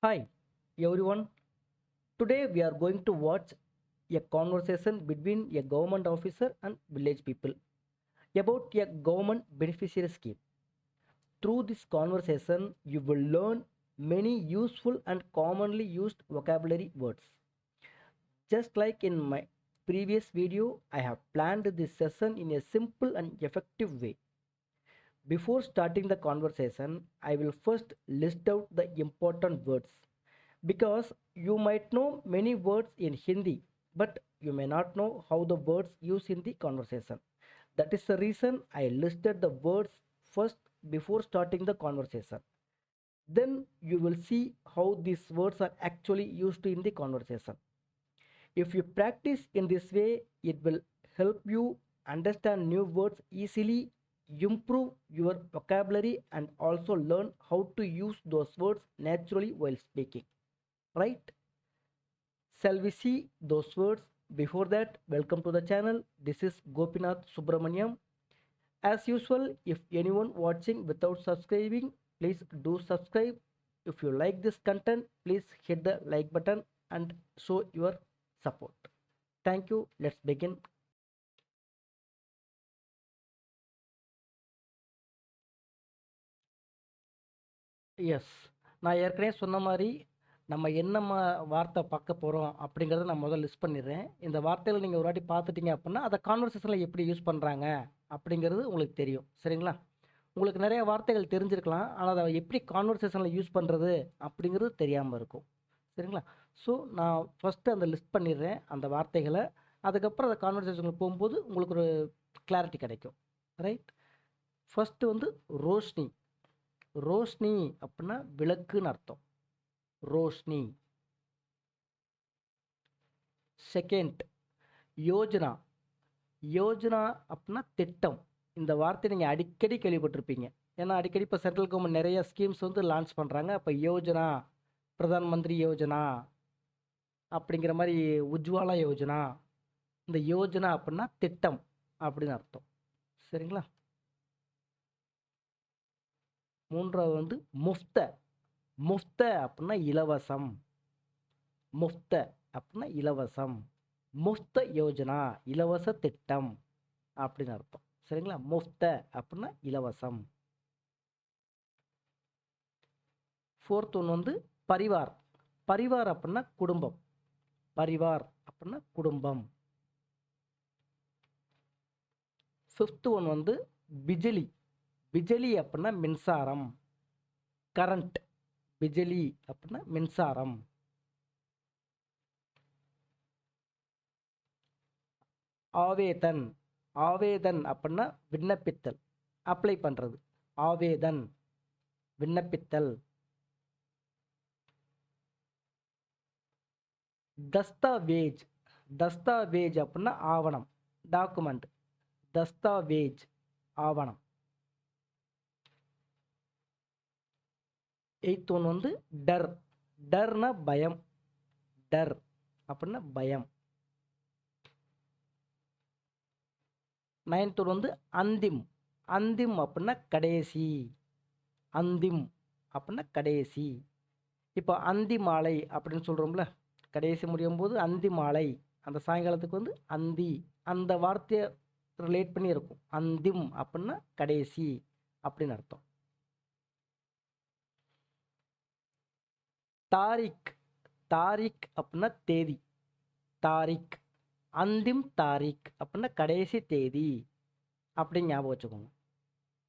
Hi everyone. Today we are going to watch a conversation between a government officer and village people about a government beneficiary scheme. Through this conversation, you will learn many useful and commonly used vocabulary words. Just like in my previous video, I have planned this session in a simple and effective way. Before starting the conversation, I will first list out the important words because you might know many words in Hindi, but you may not know how the words used in the conversation. That is the reason I listed the words first before starting the conversation. Then you will see how these words are actually used in the conversation. If you practice in this way, it will help you understand new words easily, improve your vocabulary, and also learn how to use those words naturally while speaking. Right? Shall we see those words? Before that, welcome to the channel. This is Gopinath Subramaniam. As usual, if anyone watching without subscribing, please do subscribe. If you like this content, please hit the like button and show your support. Thank you. Let's begin. Yes, நான் ஏற்கனவே சொன்ன மாதிரி நம்ம என்ன வார்த்தை பார்க்க போகிறோம் அப்படிங்கிறத நான் முதல்ல லிஸ்ட் பண்ணிடுறேன். இந்த வார்த்தைகளை நீங்கள் ஒரு வாட்டி பார்த்துட்டீங்க அப்படின்னா அதை கான்வர்சேஷனில் எப்படி யூஸ் பண்ணுறாங்க அப்படிங்கிறது உங்களுக்கு தெரியும். சரிங்களா? உங்களுக்கு நிறைய வார்த்தைகள் தெரிஞ்சிருக்கலாம், ஆனால் அதை எப்படி கான்வர்சேஷனில் யூஸ் பண்ணுறது அப்படிங்கிறது தெரியாமல் இருக்கும். சரிங்களா? ஸோ நான் ஃபஸ்ட்டு அந்த லிஸ்ட் பண்ணிடுறேன் அந்த வார்த்தைகளை. அதுக்கப்புறம் அந்த கான்வர்சேஷனுக்கு போகும்போது உங்களுக்கு ஒரு கிளாரிட்டி கிடைக்கும். ரைட்? ஃபஸ்ட்டு வந்து ரோஷ்னி. ரோஷ்னி அப்படின்னா விளக்குன்னு அர்த்தம். ரோஷ்னி. செகண்ட், யோஜனா. யோஜனா அப்படின்னா திட்டம். இந்த வார்த்தை நீங்கள் அடிக்கடி கேள்விப்பட்டிருப்பீங்க. ஏன்னா அடிக்கடி இப்போ சென்ட்ரல் கவர்மெண்ட் நிறைய ஸ்கீம்ஸ் வந்து லான்ச் பண்ணுறாங்க. அப்போ யோஜனா, பிரதான் மந்திரி யோஜனா அப்படிங்கிற மாதிரி, உஜ்வாலா யோஜனா. இந்த யோஜனா அப்படின்னா திட்டம் அப்படின்னு அர்த்தம். சரிங்களா? மூன்றாவது வந்து முஃப்த. முஃப்த அப்படின்னா இலவசம். முஃப்த அப்படின்னா இலவசம். முஃப்த யோஜனா, இலவச திட்டம் அப்படின்னு அர்த்தம். சரிங்களா? முஃப்த அப்படின்னா இலவசம். ஃபோர்த் ஒன் வந்து பரிவார். பரிவார் அப்படின்னா குடும்பம். பரிவார் அப்படின்னா குடும்பம். ஃபிஃப்த் ஒன் வந்து பிஜலி. பிஜலி அப்படின்னா மின்சாரம். கரண்ட். பிஜலி அப்படின்னா மின்சாரம். ஆவேதன். ஆவேதன் அப்படின்னா விண்ணப்பித்தல், அப்ளை பண்ணுறது. ஆவேதன், விண்ணப்பித்தல். தஸ்தாவேஜ். தஸ்தாவேஜ் அப்படின்னா ஆவணம், டாக்குமெண்ட். தஸ்தாவேஜ், ஆவணம். எய்த் ஒன் வந்து டர். டர்னா பயம். டர் அப்படின்னா பயம். நைன்த் ஒன் வந்து அந்திம். அந்திம் அப்படின்னா கடைசி. அந்திம் அப்படின்னா கடைசி. இப்போ அந்தி மாலை அப்படின்னு சொல்கிறோம்ல, கடைசி முடியும் போது அந்தி மாலை, அந்த சாயங்காலத்துக்கு வந்து அந்தி, அந்த வார்த்தையை ரிலேட் பண்ணி இருக்கும். அந்திம் அப்படின்னா கடைசி அப்படின்னு அர்த்தம். தாரிக். தாரிக் அப்படின்னா தேதி. தாரிக். அந்திம் தாரிக் அப்படின்னா கடைசி தேதி அப்படின்னு ஞாபகம் வச்சுக்கோங்க.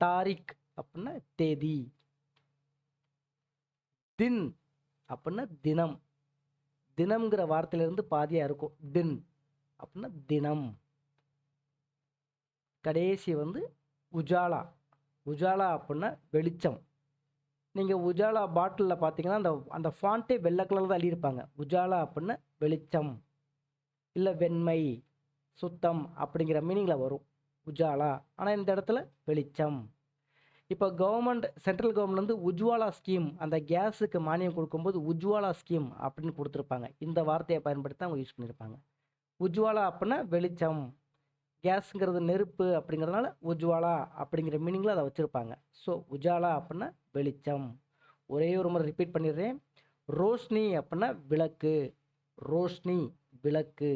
தாரிக் அப்படின்னா தேதி. தின் அப்படின்னா தினம். தினம்ங்கிற வார்த்தையிலிருந்து பாதியாக இருக்கும். தின் அப்படின்னா தினம். கடைசி வந்து உஜாலா. உஜாலா அப்படின்னா வெளிச்சம். நீங்கள் உஜாலா பாட்டிலில் பார்த்தீங்கன்னா அந்த அந்த ஃபாண்ட்டே வெள்ளை கலரில் தான் எழுதியிருப்பாங்க. உஜாலா அப்படின்னா வெளிச்சம், இல்லை வெண்மை, சுத்தம் அப்படிங்கிற மீனிங்கில் வரும் உஜாலா. ஆனால் இந்த இடத்துல வெளிச்சம். இப்போ government, central government Ujjwala scheme, அந்த கேஸுக்கு மானியம் கொடுக்கும்போது உஜ்வாலா ஸ்கீம் அப்படின்னு கொடுத்துருப்பாங்க. இந்த வார்த்தையை பயன்படுத்தி அவங்க யூஸ் பண்ணியிருப்பாங்க. உஜ்வாலா அப்படின்னா வெளிச்சம். கேஸுங்கிறது நெருப்பு அப்படிங்கிறதுனால உஜ்வாலா அப்படிங்கிற மீனிங்கில் அதை வச்சுருப்பாங்க. ஸோ உஜாலா அப்படின்னா வெளிச்சம். ஒரே ஒரு முறை ரிப்பீட் பண்ணிடுறேன். ரோஷ்னி அப்படின்னா விளக்கு, ரோஷ்னி விளக்கு.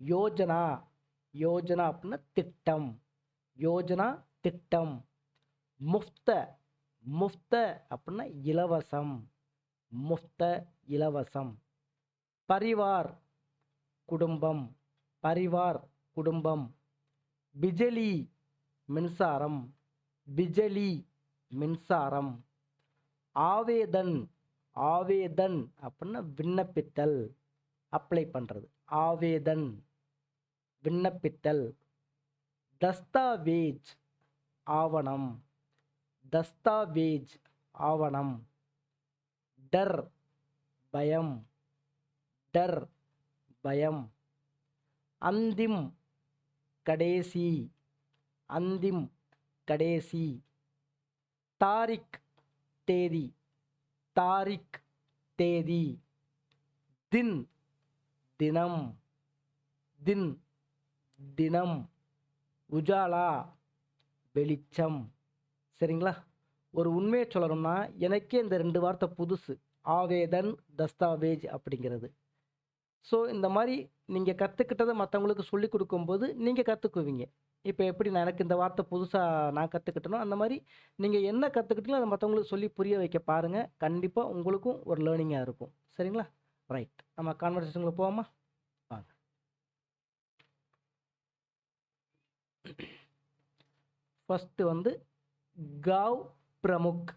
யோஜனா, யோஜனா அப்படின்னா திட்டம், யோஜனா திட்டம். முஃப்த, முஃப்த அப்படின்னா இலவசம், முஃப்த இலவசம். பரிவார் குடும்பம், பரிவார் குடும்பம். பிஜலி மின்சாரம், பிஜலி மின்சாரம். ஆவேதன், ஆவேதன் அப்படின்னா விண்ணப்பித்தல், அப்ளை பண்ணுறது, ஆவேதன் விண்ணப்பித்தல். தஸ்தாவேஜ் ஆவணம், தஸ்தாவேஜ் ஆவணம். டர் பயம், டர் பயம். அந்திம் கடைசி, அந்திம் கடைசி. தாரிக் தேதி, தாரிக் தேதி. தின் தினம், தின் தினம். உஜாலா வெளிச்சம். சரிங்களா? ஒரு உண்மையை சொல்லணும்னா எனக்கே இந்த 2 வார்த்தை புதுசு, ஆவேதன் தஸ்தாவேஜ் அப்படிங்கிறது. ஸோ இந்த மாதிரி நீங்கள் கற்றுக்கிட்டதை மற்றவங்களுக்கு சொல்லி கொடுக்கும்போது நீங்கள் கற்றுக்குவீங்க. இப்போ எப்படி எனக்கு இந்த வார்த்தை புதுசாக நான் கற்றுக்கிட்டனோ அந்த மாதிரி நீங்கள் என்ன கற்றுக்கிட்டீங்களோ அதை மற்றவங்களுக்கு சொல்லி புரிய வைக்க பாருங்கள். கண்டிப்பாக உங்களுக்கும் ஒரு லேர்னிங்காக இருக்கும். சரிங்களா? ரைட், நம்ம கான்வர்சேஷனுக்குள்ள போவோமா? வாங்க. ஃபஸ்ட்டு வந்து காவ் பிரமுக்,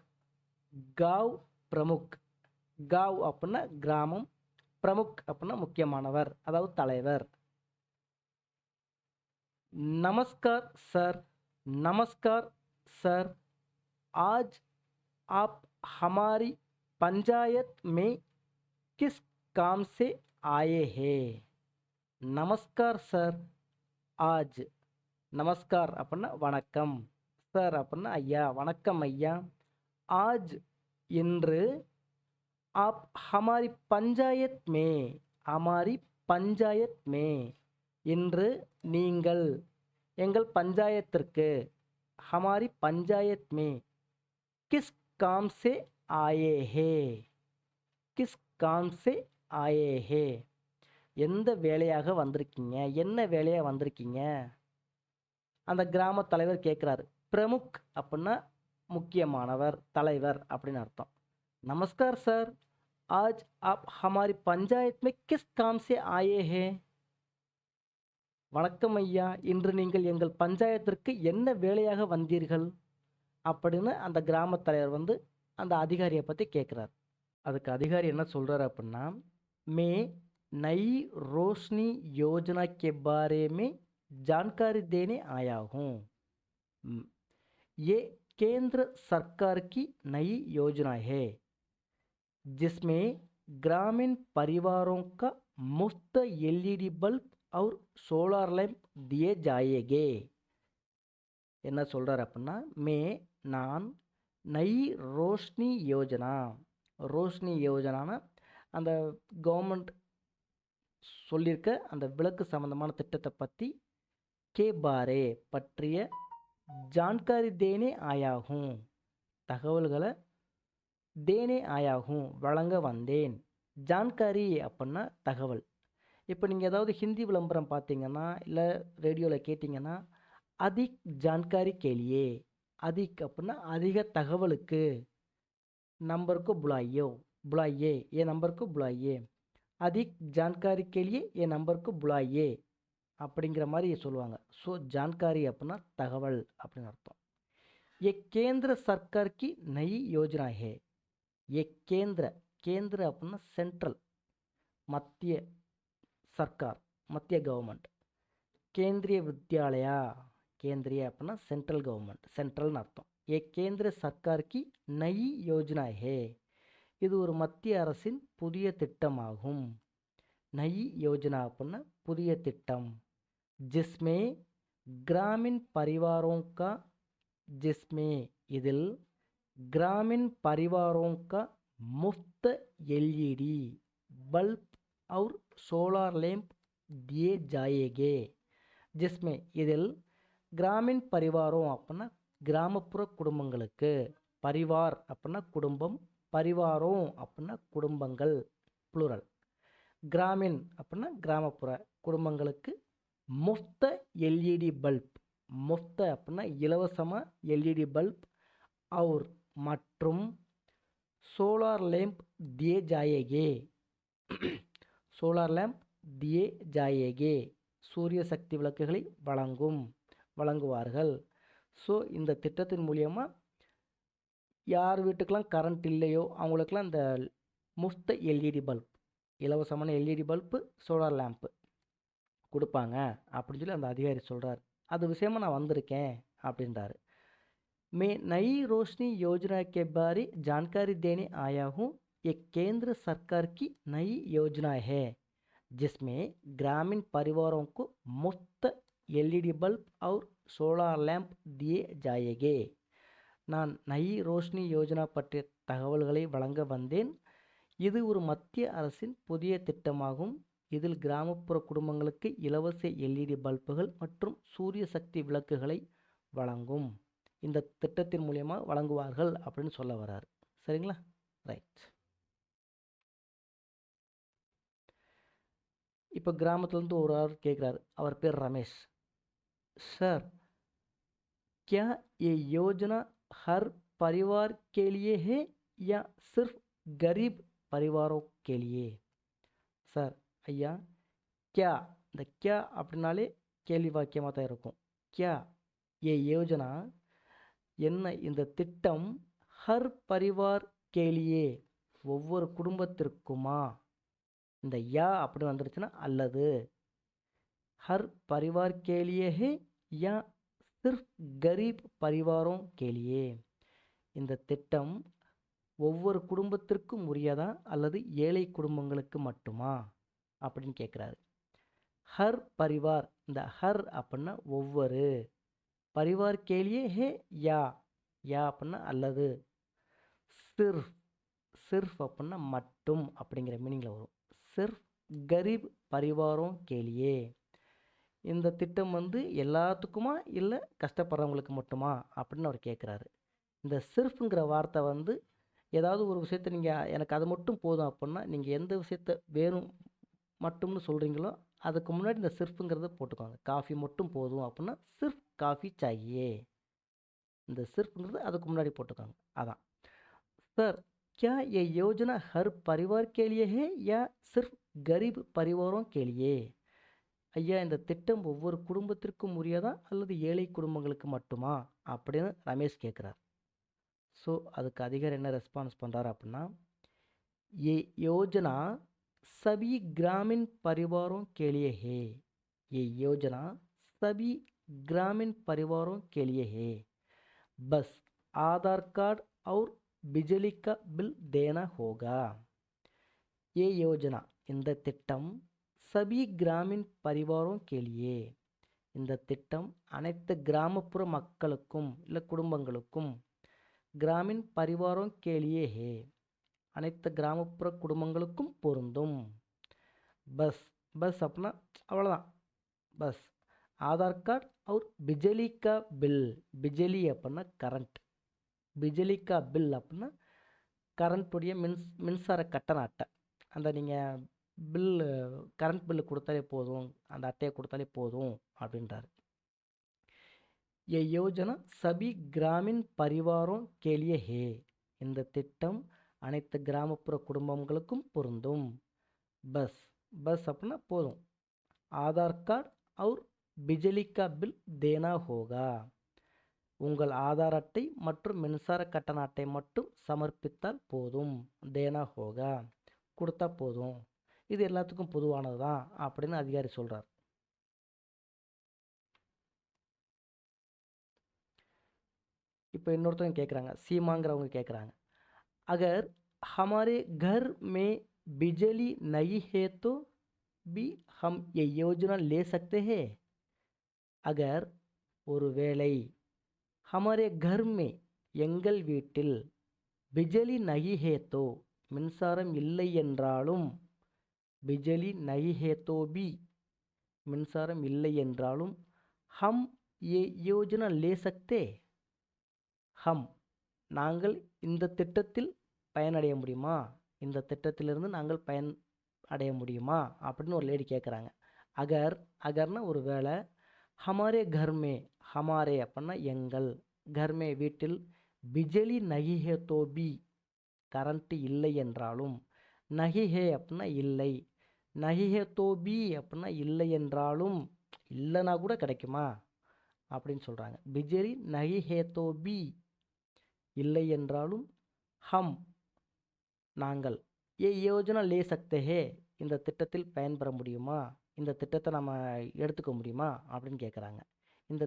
காவ் பிரமுக். காவ் அப்படின்னா கிராமம், பிரமுக் அப்படின்னா முக்கியமானவர், அதாவது தலைவர். நமஸ்கார் சார், நமஸ்கார் சார். आज आप हमारी पंचायत में किस काम से आए हैं? நமஸ்கார் சார். ஆஜ், நமஸ்கார் அப்படின்னா வணக்கம், சார் அப்படின்னா ஐயா, வணக்கம் ஐயா. ஆஜ் இன்று, आप हमारी पंचायत में, हमारी पंचायत में இன்று நீங்கள் எங்கள் பஞ்சாயத்திற்கு, हमारी पंचायत में किस काम से आए हैं, किस काम से आए हैं எந்த வேலையாக வந்திருக்கீங்க, என்ன வேலையாக வந்திருக்கீங்க? அந்த கிராம தலைவர் கேட்குறாரு. பிரமுக் அப்படின்னா முக்கியமானவர், தலைவர் அப்படின்னு அர்த்தம். நமஸ்கார் சார், आज आप हमारी पंचायत में किस काम से आए हैं? வணக்கம் ஐயா, இன்று நீங்கள் எங்கள் பஞ்சாயத்திற்கு என்ன வேலையாக வந்தீர்கள் அப்படின்னு அந்த கிராம தலைவர் வந்து அந்த அதிகாரியை பற்றி கேட்குறார். அதுக்கு அதிகாரி என்ன சொல்கிறார் அப்படின்னா, மே नई रोशनी योजना के बारे में जानकारी देने आया हूँ। ये केंद्र सरकार की नई योजना है जिसमें ग्रामीण परिवारों का मुफ्त एलईडी बल्ब और सोलर लैंप दिए जाएंगे. என்ன சொல்கிறார் அப்படின்னா, மே நான், நய் ரோஷ்னி யோஜனா, ரோஷ்னி யோஜனானா அந்த கவர்மெண்ட் சொல்லியிருக்க அந்த விளக்கு சம்பந்தமான திட்டத்தை பற்றி, கே பாரே பற்றிய, ஜான்காரி தேனே ஆயாகும் தகவல்களை, தேனே ஆயாகும் வழங்க வந்தேன். ஜான்காரி அப்படின்னா தகவல். இப்போ நீங்கள் ஏதாவது ஹிந்தி விளம்பரம் பார்த்தீங்கன்னா இல்லை ரேடியோவில் கேட்டிங்கன்னா, அதிக் ஜான்காரி கேளியே, அதிக் அப்படின்னா அதிக தகவலுக்கு, நம்பருக்கு புலாயோ, புலாயே ஏ நம்பருக்கு புலாயே, அதிக் ஜான்காரி கேளியே ஏ நம்பருக்கு புலாயே அப்படிங்கிற மாதிரி சொல்லுவாங்க. ஸோ ஜான்காரி அப்படின்னா தகவல் அப்படின்னு அர்த்தம். ये केंद्र सरकार की नई योजना है. ये केंद्र, केंद्र அப்படின்னா சென்ட்ரல், மத்திய சர்க்கார், மத்திய கவர்மெண்ட். கேந்திரிய வித்யாலயா, கேந்திரிய அப்படின்னா சென்ட்ரல் கவர்மெண்ட், சென்ட்ரல்னு அர்த்தம். ये केंद्र सरकार की नई योजना है. இது ஒரு மத்திய அரசின் புதிய திட்டமாகும். நய் யோஜனா அப்படின்னா புதிய திட்டம். ஜிஸ்மே கிராமின் பரிவாரோं का, जिसमें இதில், கிராமின் பரிவாரோं का मुफ्त एलईडी बल्ब और सोलर लैंप दिए जाएंगे. जिसमें இதில், கிராமின் பரிவாரம் அப்படின்னா கிராமப்புற குடும்பங்களுக்கு, பரிவார் அப்படின்னா குடும்பம், பரிவாரம் அப்படின்னா குடும்பங்கள் ப்ளூரல். கிராமின் அப்படின்னா கிராமப்புற குடும்பங்களுக்கு முஃப்த எல்இடி பல்ப், முஃப்த அப்படின்னா இலவசமாக எல்இடி பல்ப், और மற்றும் சோலார் லேம்ப் दिए जाएंगे, சோலார் லேம்ப் दिए जाएंगे, சூரிய சக்தி விளக்குகளை வழங்குவார்கள். ஸோ இந்த திட்டத்தின் மூலியமாக யார் வீட்டுக்கெலாம் கரண்ட் இல்லையோ அவங்களுக்கெல்லாம் இந்த முஃப்த எல்இடி பல்ப், இலவசமான எல்இடி பல்பு, சோலார் லேம்ப்பு கொடுப்பாங்க அப்படின்னு சொல்லி அந்த அதிகாரி சொல்கிறார். அது விஷயமா நான் வந்திருக்கேன் அப்படின்றாரு. मैं नई रोशनी योजना के बारे जानकारी देने आया हूँ. ये केंद्र सरकार की नई योजना है जिसमें ग्रामीण परिवारों को मुफ्त एलईडी बल्ब और सोलार लैंप दिए जाएंगे. நான் நயி ரோஷ்னி யோஜனா பற்றிய தகவல்களை வழங்க வந்தேன். இது ஒரு மத்திய அரசின் புதிய திட்டமாகும். இதில் கிராமப்புற குடும்பங்களுக்கு இலவச எல்இடி பல்புகள் மற்றும் சூரிய சக்தி விளக்குகளை வழங்கும். இந்த திட்டத்தின் மூலியமாக வழங்குவார்கள் அப்படின்னு சொல்ல வராரு. சரிங்களா? ரைட். இப்போ கிராமத்துலேருந்து ஒரு ஆள் கேட்குறாரு. அவர் பேர் ரமேஷ். சார், क्या ये योजना हर परिवार के लिए है या सिर्फ गरीब परिवारों के लिए? சார் ஐயா, क्या, இந்த क्या அப்படின்னாலே கேள்வி வாக்கியமாக தான் இருக்கும். क्या ये योजना, என்ன இந்த திட்டம், ஹர் பரிவார் கேலியே ஒவ்வொரு குடும்பத்திற்குமா? இந்த யா அப்படி வந்துருச்சுன்னா அல்லது, ஹர் பரிவார் கேலியே ஹே யா சிர்ஃப் கரீப் பரிவாரோं के लिए, இந்த திட்டம் ஒவ்வொரு குடும்பத்திற்கும் உரியதா அல்லது ஏழை குடும்பங்களுக்கு மட்டுமா அப்படின்னு கேட்குறாரு. ஹர் பரிவார், இந்த ஹர் அப்படின்னா ஒவ்வொரு, பரிவார் கேலியே ஹே யா, யா அப்படின்னா அல்லது, சிர்ஃப், சிர்ஃப் அப்படின்னா மட்டும் அப்படிங்கிற மீனிங்கில் வரும். சிர்ஃப் கரீப் பரிவாரோं के लिए, இந்த திட்டம் வந்து எல்லாத்துக்குமா இல்லை கஷ்டப்படுறவங்களுக்கு மட்டுமா அப்படின்னு அவர் கேட்குறாரு. இந்த சிர்ஃப்ங்கிற வார்த்தை வந்து ஏதாவது ஒரு விஷயத்தை நீங்கள் எனக்கு அது மட்டும் போதும் அப்படின்னா, நீங்கள் எந்த விஷயத்த வேணும் மட்டும்னு சொல்கிறீங்களோ அதுக்கு முன்னாடி இந்த சிர்ஃப்ங்கிறத போட்டுக்கோங்க. காஃபி மட்டும் போதும் அப்படின்னா சிர்ஃப் காஃபி சாயே, இந்த சிர்ஃப்ங்கிறது அதுக்கு முன்னாடி போட்டுக்கோங்க. அதான். சார், क्या ये योजना हर परिवार के लिए है या सिर्फ गरीब परिवारों के लिए? ஐயா, இந்த திட்டம் ஒவ்வொரு குடும்பத்திற்கும் உரியதா அல்லது ஏழை குடும்பங்களுக்கு மட்டுமா அப்படின்னு ரமேஷ் கேட்குறார். ஸோ அதுக்கு அதிகாரி என்ன ரெஸ்பான்ஸ் பண்ணுறாரு அப்படின்னா, ये योजना सभी ग्रामीण परिवारों के लिए है, ये योजना सभी ग्रामीण परिवारों के लिए है, बस आधार कार्ड और बिजली का बिल देना होगा. ये योजना, இந்த திட்டம், சபி கிராமின் பரிவாரோं के लिए, இந்த திட்டம் அனைத்து கிராமப்புற மக்களுக்கும் இல்லை குடும்பங்களுக்கும், கிராமின் பரிவாரோं के लिए है, அனைத்து கிராமப்புற குடும்பங்களுக்கும் பொருந்தும். பஸ், பஸ் அப்படின்னா அவ்வளோதான், பஸ். ஆதார் கார்டு அவர் பிஜலி கா பில், பிஜலி அப்படின்னா கரண்ட், பிஜலி கா பில் அப்படின்னா கரண்ட்டுடைய மின்சார கட்டண அட்டை. அந்த நீங்கள் பில்லு, கரண்ட் பில்லு கொடுத்தாலே போதும், அந்த அட்டையை கொடுத்தாலே போதும் அப்படின்றாரு. ये योजना सभी ग्रामीण परिवारों के लिए है, இந்த திட்டம் அனைத்து கிராமப்புற குடும்பங்களுக்கும் பொருந்தும். பஸ், பஸ் அப்படின்னா போதும். ஆதார் கார்டு और बिजली का बिल देना होगा, உங்கள் ஆதார் அட்டை மற்றும் மின்சார கட்டண அட்டை மட்டும் சமர்ப்பித்தால் போதும். தேனா ஹோகா, கொடுத்தா போதும். இது எல்லாத்துக்கும் பொதுவானது தான் அப்படின்னு அதிகாரி சொல்கிறார். இப்போ இன்னொருத்தவங்க கேட்குறாங்க, சீமாங்கிறவங்க கேட்குறாங்க, அகர் हमारे घर में बिजली नहीं है तो भी हम ये योजना ले सकते हैं? அகர் ஒருவேளை, हमारे घर में எங்கள் வீட்டில், பிஜலி நஹி ஹே தோ மின்சாரம் இல்லை என்றாலும், பிஜலி நஹி ஹே தோ பி மின்சாரம் இல்லை என்றாலும், ஹம் ஏ யோஜனா லே சக்தே, ஹம் நாங்கள் இந்த திட்டத்தில் பயனடைய முடியுமா, இந்த திட்டத்திலிருந்து நாங்கள் பயன் அடைய முடியுமா அப்படின்னு ஒரு லேடி கேட்குறாங்க. அகர் அகர்னா ஒரு வேளை, ஹமாரே கர்மே, ஹமாரே அப்படின்னா எங்கள், கர்மே வீட்டில், பிஜலி நகிஹே தோபி கரண்ட்டு இல்லை என்றாலும், நகிஹே அப்படின்னா இல்லை, நகிஹே தோபி அப்படின்னா இல்லை என்றாலும், இல்லைனா கூட கிடைக்குமா அப்படின்னு சொல்கிறாங்க. பிஜலி நகிஹே தோபி இல்லை என்றாலும், ஹம் நாங்கள், ஏ யோஜனா லே சக்தே ஹே இந்த திட்டத்தில் பயன்பெற முடியுமா, இந்த திட்டத்தை நம்ம எடுத்துக்க முடியுமா அப்படின்னு கேட்குறாங்க. இந்த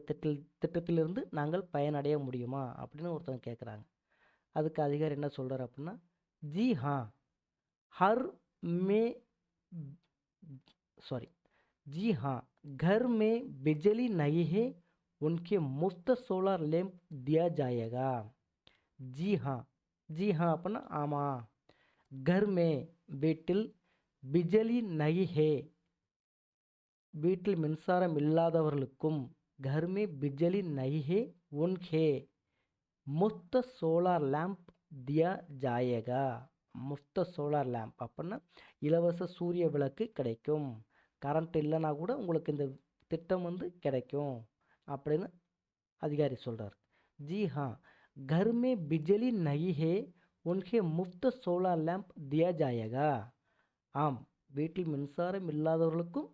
திட்டத்திலிருந்து நாங்கள் பயனடைய முடியுமா அப்படின்னு ஒருத்தவங்க கேட்குறாங்க. அதுக்கு அதிகாரி என்ன சொல்கிறார் அப்படின்னா, ஜி ஹா हर में सॉरी जी हाँ घर में बिजली नहीं है उनके मुफ्त सोलर लैंप दिया जाएगा. जी हाँ अपना आमा, घर में வீட்டில், பிஜலி நகி ஹே வீட்டில் மின்சாரம் இல்லாதவர்களுக்கும், கர்மே பிஜலி நகி ஹே உன்கே முஃப்த் சோலார் லேம்ப் தியா ஜாயேகா. முஃப்த் சோலார் லேம்ப் அப்படின்னா இலவச சூரிய விளக்கு கிடைக்கும், கரண்ட் இல்லைனா கூட உங்களுக்கு இந்த திட்டம் கிடைக்கும் அப்படின்னு அதிகாரி சொல்கிறார். ஜி ஹா घर में बिजली नहीं है उनके मुफ्त सोलार लैंप दिया जाएगा. ஆம், வீட்டில் மின்சாரம் இல்லாதவர்களுக்கும்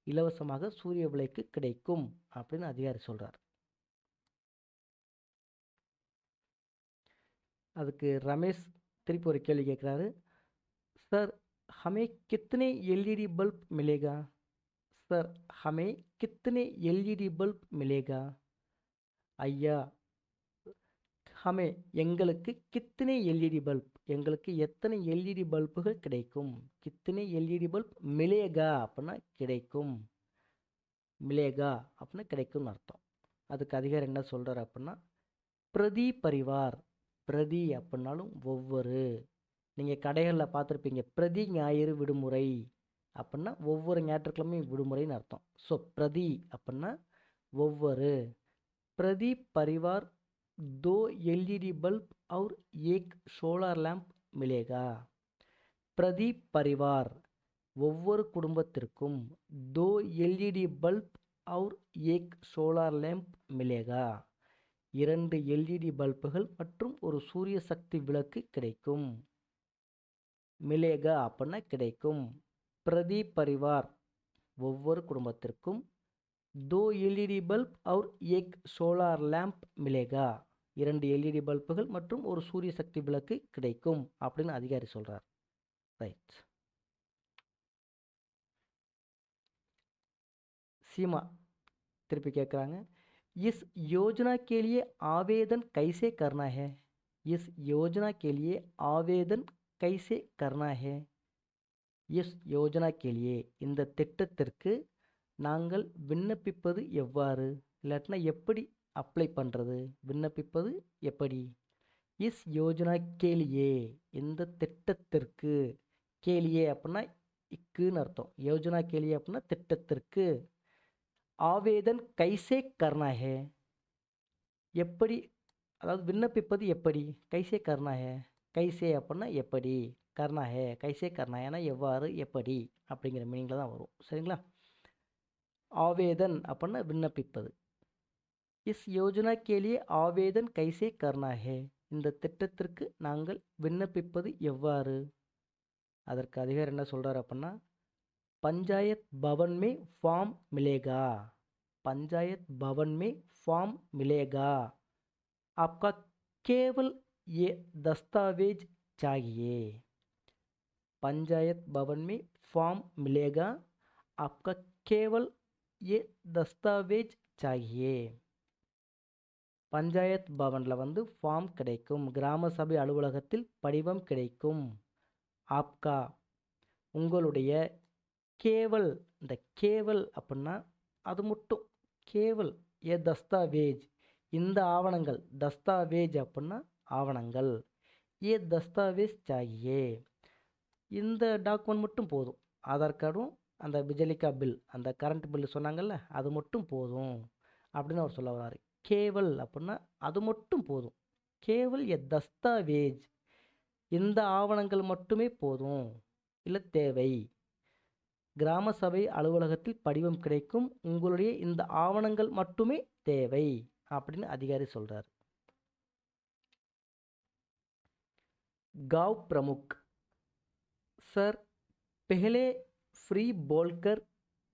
இலவசமாக சூரிய விளக்கு கிடைக்கும் அப்படின்னு அதிகாரி சொல்கிறார். அதுக்கு ரமேஷ் திருப்பி ஒரு கேள்வி கேட்குறாரு. सर हमें कितने एलईडी बल्ब मिलेगा, सर हमें कितने एलईडी बल्ब मिलेगा. ஐயா, ஹமே எங்களுக்கு, கித்தனை எல்இடி பல்ப் எங்களுக்கு எத்தனை எல்இடி பல்புகள் கிடைக்கும், கித்தனை எல்இடி பல்ப் மிலேகா அப்படின்னா கிடைக்கும், மிலேகா அப்படின்னா கிடைக்கும்னு அர்த்தம். அதுக்கு அதிகாரி என்ன சொல்கிறார் அப்படின்னா, பிரதி பரிவார், பிரதி அப்படின்னாலும் ஒவ்வொரு, நீங்கள் கடைகளில் பார்த்துருப்பீங்க பிரதி ஞாயிறு விடுமுறை அப்படின்னா ஒவ்வொரு ஞாயிற்றுக்கிழமையும் விடுமுறைன்னு அர்த்தம். ஸோ பிரதி அப்படின்னா ஒவ்வொரு, பிரதி பரிவார் दो एलईडी बल्ब और एक सोलर लैंप मिलेगा. பிரதி பரிவார் ஒவ்வொரு குடும்பத்திற்கும், दो एलईडी बल्ब और एक सोलर लैंप मिलेगा இரண்டு எல்இடி பல்புகள் மற்றும் ஒரு சூரிய சக்தி விளக்கு கிடைக்கும். மிலேகா அப்படின்னா கிடைக்கும். பிரதி பரிவார் ஒவ்வொரு குடும்பத்திற்கும், दो एलईडी बल्ब और एक सोलर लैंप मिलेगा இரண்டு எல்இடி பல்புகள் மற்றும் ஒரு சூரிய சக்தி விளக்கு கிடைக்கும் அப்படின்னு அதிகாரி சொல்கிறார். ரைட். சீமா திருப்பி கேட்குறாங்க, इस योजना के लिए आवेदन कैसे करना है, इस योजना के लिए आवेदन कैसे करना है. इस योजना के लिए இந்த திட்டத்திற்கு நாங்கள் விண்ணப்பிப்பது எவ்வாறு, இல்லாட்டினா எப்படி அப்ளை பண்ணுறது, விண்ணப்பிப்பது எப்படி. இஸ் யோஜனா கேலியே இந்த திட்டத்திற்கு, கேலியே அப்படின்னா இக்குன்னு அர்த்தம், யோஜனா கேலியே அப்படின்னா திட்டத்திற்கு, ஆவேதன் கைசே கர்னா ஹே எப்படி, அதாவது விண்ணப்பிப்பது எப்படி, கைசே கர்னா ஹே, கைசே அப்படின்னா எப்படி, கர்னா ஹே கைசே கர்னா ஏன்னா எவ்வாறு எப்படி அப்படிங்கிற மீனிங்கில் தான் வரும். சரிங்களா. ஆவேதன் அப்படின்னா விண்ணப்பிப்பது. இஸ் யோஜனா கேலியே ஆவேதன் கைசே கர்னா ஹே இந்த திட்டத்திற்கு நாங்கள் விண்ணப்பிப்பது எவ்வாறு. அதற்கு அதிகாரி என்ன சொல்கிறார் அப்படின்னா, பஞ்சாயத் பவன் மே ஃபார்ம் மிலேகா, பஞ்சாயத் பவன் மே ஃபார்ம் மிலேகா, आपका केवल ये दस्तावेज चाहिए. पंचायत भवन में फॉर्म मिलेगा, आपका केवल ये दस्तावेज चाहिए. பஞ்சாயத் பவனில் ஃபார்ம் கிடைக்கும், கிராம சபை அலுவலகத்தில் படிவம் கிடைக்கும். ஆப்கா உங்களுடைய, கேவல் இந்த கேவல் அப்படின்னா அது மட்டும், கேவல் ஏ தஸ்தாவேஜ் இந்த ஆவணங்கள், தஸ்தாவேஜ் அப்படின்னா ஆவணங்கள், ஏ தஸ்தாவேஜ் சாகியே இந்த டாக்குமெண்ட் மட்டும் போதும், ஆதார் கார்டும் அந்த பிஜலிகா பில் அந்த கரண்ட் பில் சொன்னாங்கல்ல அது மட்டும் போதும் அப்படின்னு அவர் சொல்ல வர்றாரு. கேவல் அப்படின்னா அது மட்டும் போதும், கேவல் எ தஸ்தாவேஜ் இந்த ஆவணங்கள் மட்டுமே போதும் இல்லை தேவை. கிராம சபை அலுவலகத்தில் படிவம் கிடைக்கும், உங்களுடைய இந்த ஆவணங்கள் மட்டுமே தேவை அப்படின்னு அதிகாரி சொல்றார். गांव प्रमुख, सर पहले फ्री बोलकर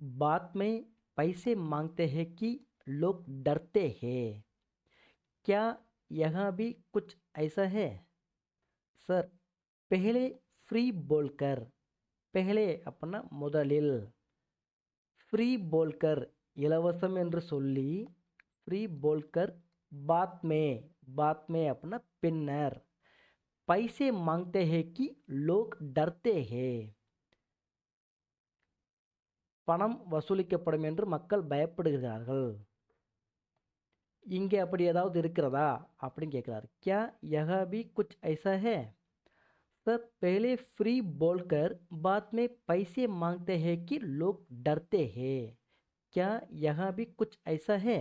बाद में पैसे मांगते हैं कि लोग डरते हैं, क्या यहाँ भी कुछ ऐसा है? सर पहले फ्री बोलकर, पहले अपना முதலில், ஃப்ரீ போல்கர் இலவசம் என்று சொல்லி, ஃப்ரீ போல்கர் பாத்மே, பாத்மே அப்படின்னா பின்னர், पैसे मांगते हैं कि लोग डरते हैं, பணம் வசூலிக்கப்படும் என்று மக்கள் பயப்படுகிறார்கள். இங்கே அப்படி ஏதாவது இருக்கிறதா அப்படின்னு கேட்குறாரு. क्या यहाँ भी कुछ ऐसा है? सर पहले फ्री बोलकर बाद में पैसे मांगते हैं कि लोग डरते हैं, क्या यहाँ भी कुछ ऐसा है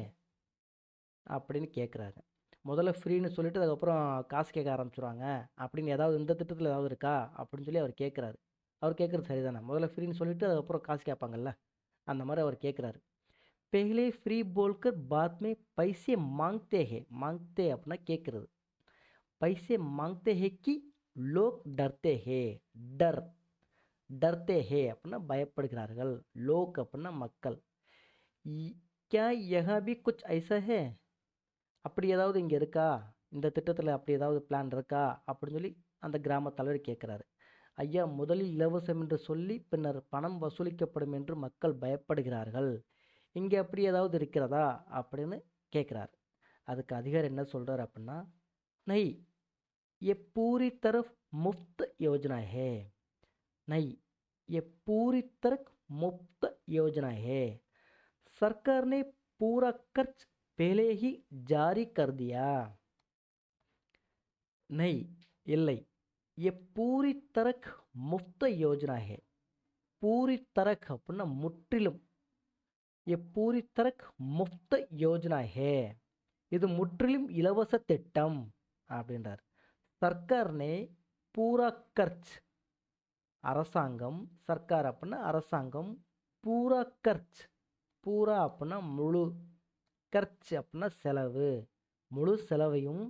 அப்படின்னு கேட்குறாங்க. முதல்ல ஃப்ரீன்னு சொல்லிட்டு அதுக்கப்புறம் காசு கேட்க ஆரம்பிச்சுருவாங்க அப்படின்னு ஏதாவது இந்த திட்டத்தில் ஏதாவது இருக்கா அப்படின்னு சொல்லி அவர் கேட்குறாரு. அவர் கேட்குறது சரிதானே, முதல்ல ஃப்ரீன்னு சொல்லிட்டு அதுக்கப்புறம் காசு கேட்பாங்கல்ல, அந்த மாதிரி அவர் கேட்குறாரு. पहले फ्री बोलकर बाद में पैसे मांगते हैं, मांगते அப்படின்னா கேட்குறது, पैसे मांगते हैं कि लोग डरते हैं, डर, डरते हैं அப்படின்னா பயப்படுகிறார்கள், लोग அப்படின்னா மக்கள். क्या यहाँ भी कुछ ऐसा है, அப்படி ஏதாவது இங்கே இருக்கா, இந்த திட்டத்தில் அப்படி ஏதாவது பிளான் இருக்கா அப்படின்னு சொல்லி அந்த கிராம தலைவர் கேட்குறாரு. ஐயா முதலில் இலவசம் என்று சொல்லி பின்னர் பணம் வசூலிக்கப்படும் என்று மக்கள் பயப்படுகிறார்கள், இங்கே அப்படி ஏதாவது இருக்கிறதா அப்படின்னு கேட்குறாரு. அதுக்கு அதிகாரி என்ன சொல்கிறார் அப்படின்னா, நை ये पूरी तरफ मुफ्त योजना है, नहीं ये पूरी तरफ मुफ्त योजना है, सरकार ने पूरा खर्च पहले ही जारी कर दिया, नहीं இல்லை, ये पूरी तरह मुफ्त योजना है, पूरी तरह அப்படின்னா முற்றிலும், ये पूरी तरह मुफ्त योजना है, இது முற்றிலும் இலவச திட்டம் அப்படின்றார். சர்க்கார் நே பூரா கர்ச், அரசாங்கம், சர்க்கார் அப்படின்னா அரசாங்கம், பூரா கர்ச், பூரா அப்படின்னா முழு, கர்ச் அப்படின்னா செலவு, முழு செலவையும்,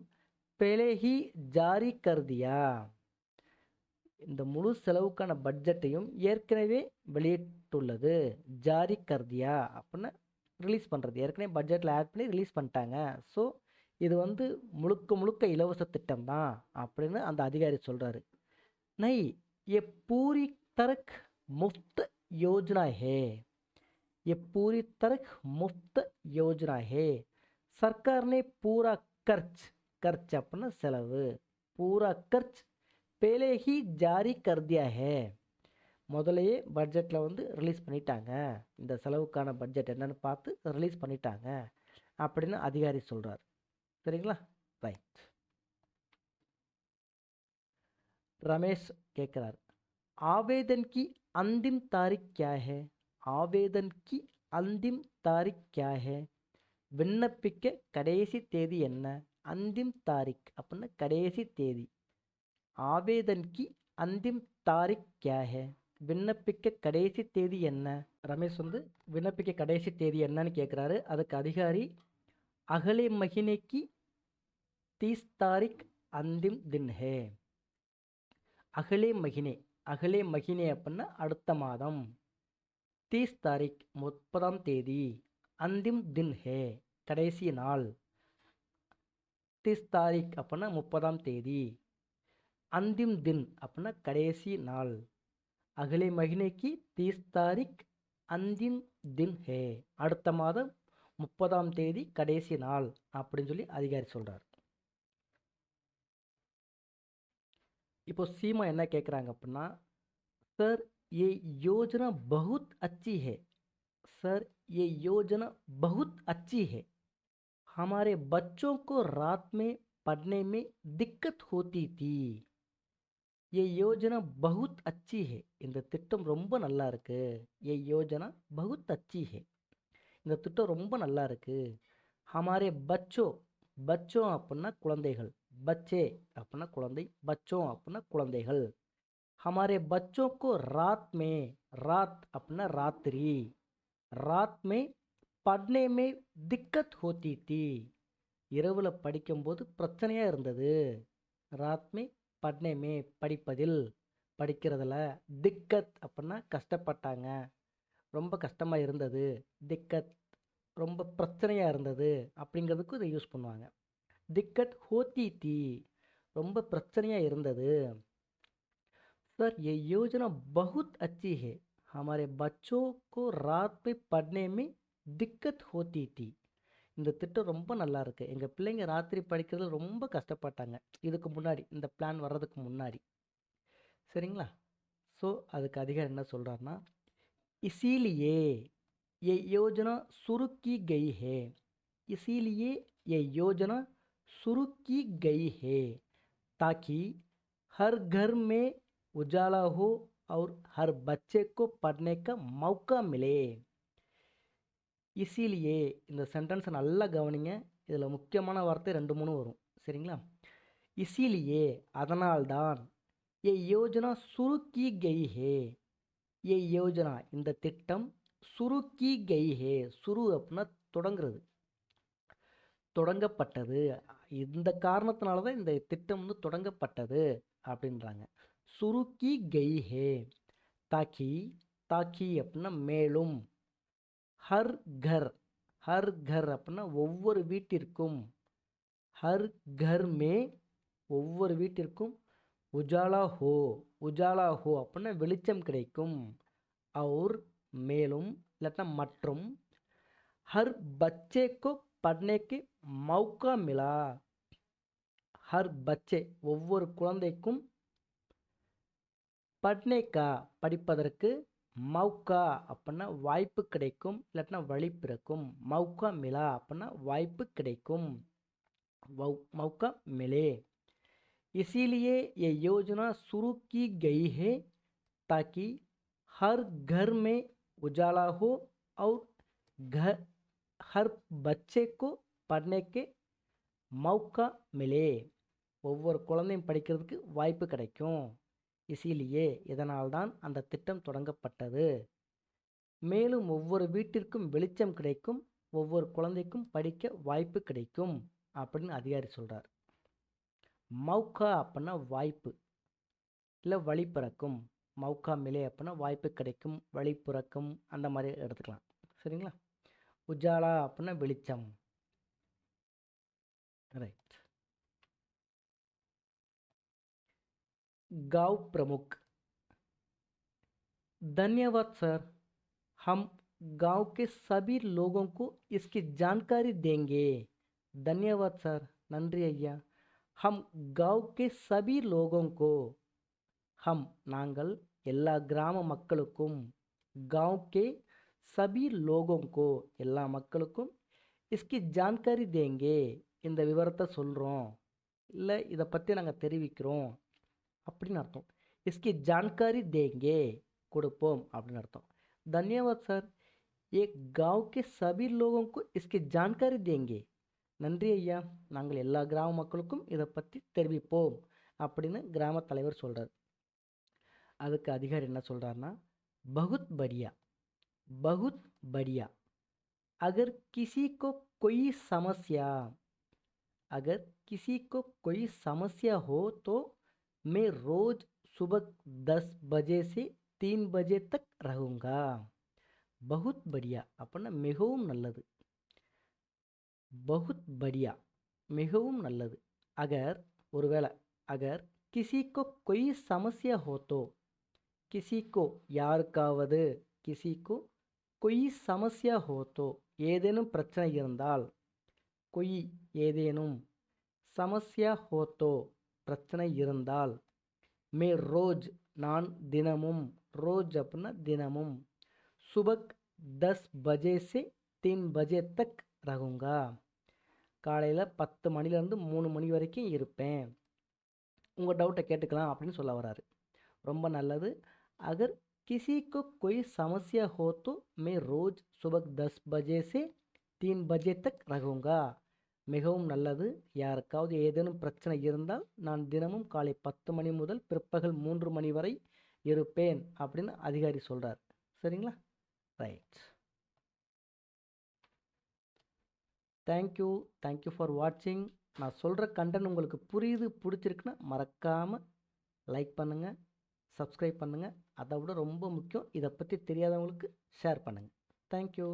பெலேஹி ஜாரி கர்தியா, இந்த முழு செலவுக்கான பட்ஜெட்டையும் ஏற்கனவே வெளியிட்டுள்ளது, ஜாரி கர்தியா அப்படின்னா ரிலீஸ் பண்ணுறது, ஏற்கனவே பட்ஜெட்டில் ஆட் பண்ணி ரிலீஸ் பண்ணிட்டாங்க, ஸோ இது வந்து முழுக்க முழுக்க இலவச திட்டம் தான் அப்படின்னு அந்த அதிகாரி சொல்கிறாரு. நை ये पूरी तरह मुफ्त योजना है, ये पूरी तरह मुफ्त योजना है, सरकार ने पूरा खर्च, खर्च अपना செலவு, पूरा खर्च पहले ही जारी कर दिया है, முதலையே பட்ஜெட்டில் வந்து ரிலீஸ் பண்ணிட்டாங்க, இந்த செலவுக்கான பட்ஜெட் என்னன்னு பார்த்து ரிலீஸ் பண்ணிட்டாங்க அப்படின்னு அதிகாரி சொல்கிறார். சரிங்களா, ரைட். ரமேஷ் கேட்குறார், आवेदन की अंतिम तारीख क्या है, आवेदन की अंतिम तारीख क्या है, விண்ணப்பிக்க கடைசி தேதி என்ன, அந்திம் தாரிக் அப்படின்னா கடைசி தேதி, ஆவேதன் கி அந்திம் தாரிக் கியா ஹே, விண்ணப்பிக்க கடைசி தேதி என்ன. ரமேஷ் வந்து விண்ணப்பிக்க கடைசி தேதி என்னன்னு கேட்குறாரு. அதுக்கு அதிகாரி அகலே மஹினே கி 30 तारीख अंतिम दिन है, அகலே மஹினே, அகலே மஹினே அப்படின்னா அடுத்த மாதம், 30 तारीख 30ஆம் தேதி, அந்திம் தின் ஹே கடைசி நாள், 30 तारीख அப்படின்னா 30ஆம் தேதி, அந்திம் தின் அப்படின்னா கடைசி நாள், அகலே மஹினே கி 30 तारीख அந்திம் தின் ஹே அடுத்த மாதம் 30ஆம் தேதி கடைசி நாள் அப்படின்னு சொல்லி அதிகாரி சொல்கிறார். இப்போ சீமா என்ன கேட்குறாங்க அப்படின்னா, सर ये योजना बहुत अच्छी है, सर ये योजना बहुत अच्छी है, हमारे बच्चों को रात में पढ़ने में दिक्कत होती थी, ये योजना बहुत अच्छी है, இந்த திட்டம் ரொம்ப நல்லா இருக்கு, ये योजना बहुत अच्छी है, இந்த திட்டம் ரொம்ப நல்லா இருக்கு, हमारे बच्चों, बच्चों அப்படின்னா குழந்தைகள், பச்சே அப்படின்னா குழந்தை, பச்சோं அப்படின்னா குழந்தைகள். हमारे बच्चों को रात அப்படின்னா ராத்திரி, रात में पढ़ने में दिक्कत होती थी. இரவுல படிக்கும்போது பிரச்சனையா இருந்தது. रात में पढ़ने में படிப்பதில், படிக்கிறதுல, திக்கத் அப்படின்னா கஷ்டப்பட்டாங்க, ரொம்ப கஷ்டமா இருந்தது. திக்கத் ரொம்ப பிரச்சனையா இருந்தது அப்படிங்கிறதுக்கு இதை யூஸ் பண்ணுவாங்க. दिक्कत होती थी ரொம்ப பிரச்சனையா இருந்தது. सर ये योजना बहुत अच्छी है, हमारे बच्चों को रात में पढ़ने में दिक्कत होती थी. இந்த திட்டம் ரொம்ப நல்லா இருக்கு, எங்க பிள்ளைங்க ராத்திரி படிக்கிறதுல ரொம்ப கஷ்டப்பட்டாங்க. இதுக்கு முன்னாடி இந்த பிளான் வர்றதுக்கு முன்னாடி. சரிங்களா? ஸோ அதுக்கு அதிகாரி என்ன சொல்றாருன்னா, इसीलिए ये योजना शुरू की गई है, इसीलिए ये योजना शुरू की गई है ताकि हर घर में उजाला हो और हर बच्चे को पढ़ने का मौका मिले. இசிலியே இந்த சென்டென்ஸை நல்லா கவனிங்க, இதில் முக்கியமான வார்த்தை 2 3 வரும். சரிங்களா? இசிலியே அதனால்தான், ये योजना शुरू की गई है, ये योजना இந்த திட்டம், शुरू की गई है, शुरू அப்படின்னா தொடங்குறது, தொடங்கப்பட்டது, இந்த காரணத்தினால தான் இந்த திட்டம் வந்து தொடங்கப்பட்டது அப்படின்றாங்க. शुरू की गई है ताकि, ताकि அப்படின்னா மேலும், ஹர் கர், ஹர் கர் அப்படின்னா ஒவ்வொரு வீட்டிற்கும், ஹர் கர் மே ஒவ்வொரு வீட்டிற்கும், உஜாலா ஹோ, உஜாலா ஹோ அப்படின்னா வெளிச்சம் கிடைக்கும், और மேலும் இல்லாட்டா மற்றும், ஹர் பச்சே கோ பட்னே கே மௌக்கா மிலா, ஹர் பச்சே ஒவ்வொரு குழந்தைக்கும், பட்னே கா படிப்பதற்கு, மௌக்கா அப்படின்னா வாய்ப்பு கிடைக்கும் இல்லாட்டினா வழி பிறக்கும், மௌக்கா மிலா அப்படின்னா வாய்ப்பு கிடைக்கும், मौका मिले. इसीलिए ये योजना शुरू की गई है ताकि हर घर में उजाला हो और घर हर बच्चे को पढ़ने के मौका मिले. ஒவ்வொரு குழந்தையும் படிக்கிறதுக்கு வாய்ப்பு கிடைக்கும். இசிலியே இதனால்தான் அந்த திட்டம் தொடங்கப்பட்டது. மேலும் ஒவ்வொரு வீட்டிற்கும் வெளிச்சம் கிடைக்கும், ஒவ்வொரு குழந்தைக்கும் படிக்க வாய்ப்பு கிடைக்கும் அப்படின்னு அதிகாரி சொல்கிறார். மௌக்கா அப்படின்னா வாய்ப்பு இல்லை வழி பிறக்கும், மௌக்கா மிலே அப்படின்னா வாய்ப்பு கிடைக்கும், வழி பிறக்கும், அந்த மாதிரி எடுத்துக்கலாம். சரிங்களா? உஜாலா அப்படின்னா வெளிச்சம். ரைட். गांव प्रमुख, धन्यवाद सर, हम गांव के सभी लोगों को इसकी जानकारी देंगे. धन्यवाद सर, நன்றி ஐயா. हम गांव के सभी लोगों को, हम நாங்கள் எல்லா கிராம மக்களுக்கும், गांव के सभी लोगों को எல்லா மக்களுக்கும், इसकी जानकारी देंगे இந்த விவரத்தை சொல்கிறோம், இல்லை இதை பற்றி நாங்கள் தெரிவிக்கிறோம் அப்படின்னு அர்த்தம். इसकी जानकारी देंगे கொடுப்போம் அப்படின்னு அர்த்தம். धन्यवाद सर, ये गांव के सभी लोगों को इसकी जानकारी देंगे. நன்றி ஐயா, நாங்கள் எல்லா கிராம மக்களுக்கும் இதை பற்றி தெரிவிப்போம் அப்படின்னு கிராம தலைவர் சொல்கிறார். அதுக்கு அதிகாரி என்ன சொல்கிறாருன்னா, बहुत बढ़िया, बहुत बढ़िया, अगर किसी को कोई समस्या, अगर किसी को कोई समस्या हो तो मैं रोज़ सुबह 10 बजे से 3 बजे तक रहूँगा. बहुत बढ़िया அப்படின்னா மிகவும் நல்லது, बहुत बढ़िया மிகவும் நல்லது, अगर ஒருவேளை, अगर किसी को कोई समस्या हो तो, किसी को யாருக்காவது, किसी को कोई समस्या हो तो ஏதேனும் பிரச்சனை இருந்தால், कोई ஏதேனும், समस्या हो तो பிரச்சனை இருந்தால், மே ரோஜ் நான் தினமும், ரோஜ் அப்படின்னா தினமும், சுபக் 10 பஜே से 3 பஜே தக் ரகுங்கா, காலையில் 10 மணிலேருந்து 3 மணி வரைக்கும் இருப்பேன், உங்கள் டவுட்டை கேட்டுக்கலாம் அப்படின்னு சொல்ல வராரு. ரொம்ப நல்லது. அகர் किसी को कोई समस्या हो तो मैं रोज़ सुबह 10 बजे से 3 बजे तक रहूँगा. மிகவும் நல்லது. யாருக்காவது ஏதேனும் பிரச்சனை இருந்தால் நான் தினமும் காலை 10 மணி முதல் பிற்பகல் 3 மணி வரை இருப்பேன் அப்படின்னு அதிகாரி சொல்கிறார். சரிங்களா? ரைட். தேங்க்யூ. தேங்க்யூ ஃபார் வாட்சிங். நான் சொல்கிற கண்டென்ட் உங்களுக்கு புரியுது, பிடிச்சிருக்குன்னா மறக்காமல் லைக் பண்ணுங்கள், சப்ஸ்கிரைப் பண்ணுங்கள். அதை விட ரொம்ப முக்கியம், இதை பற்றி தெரியாதவங்களுக்கு ஷேர் பண்ணுங்கள். தேங்க்யூ.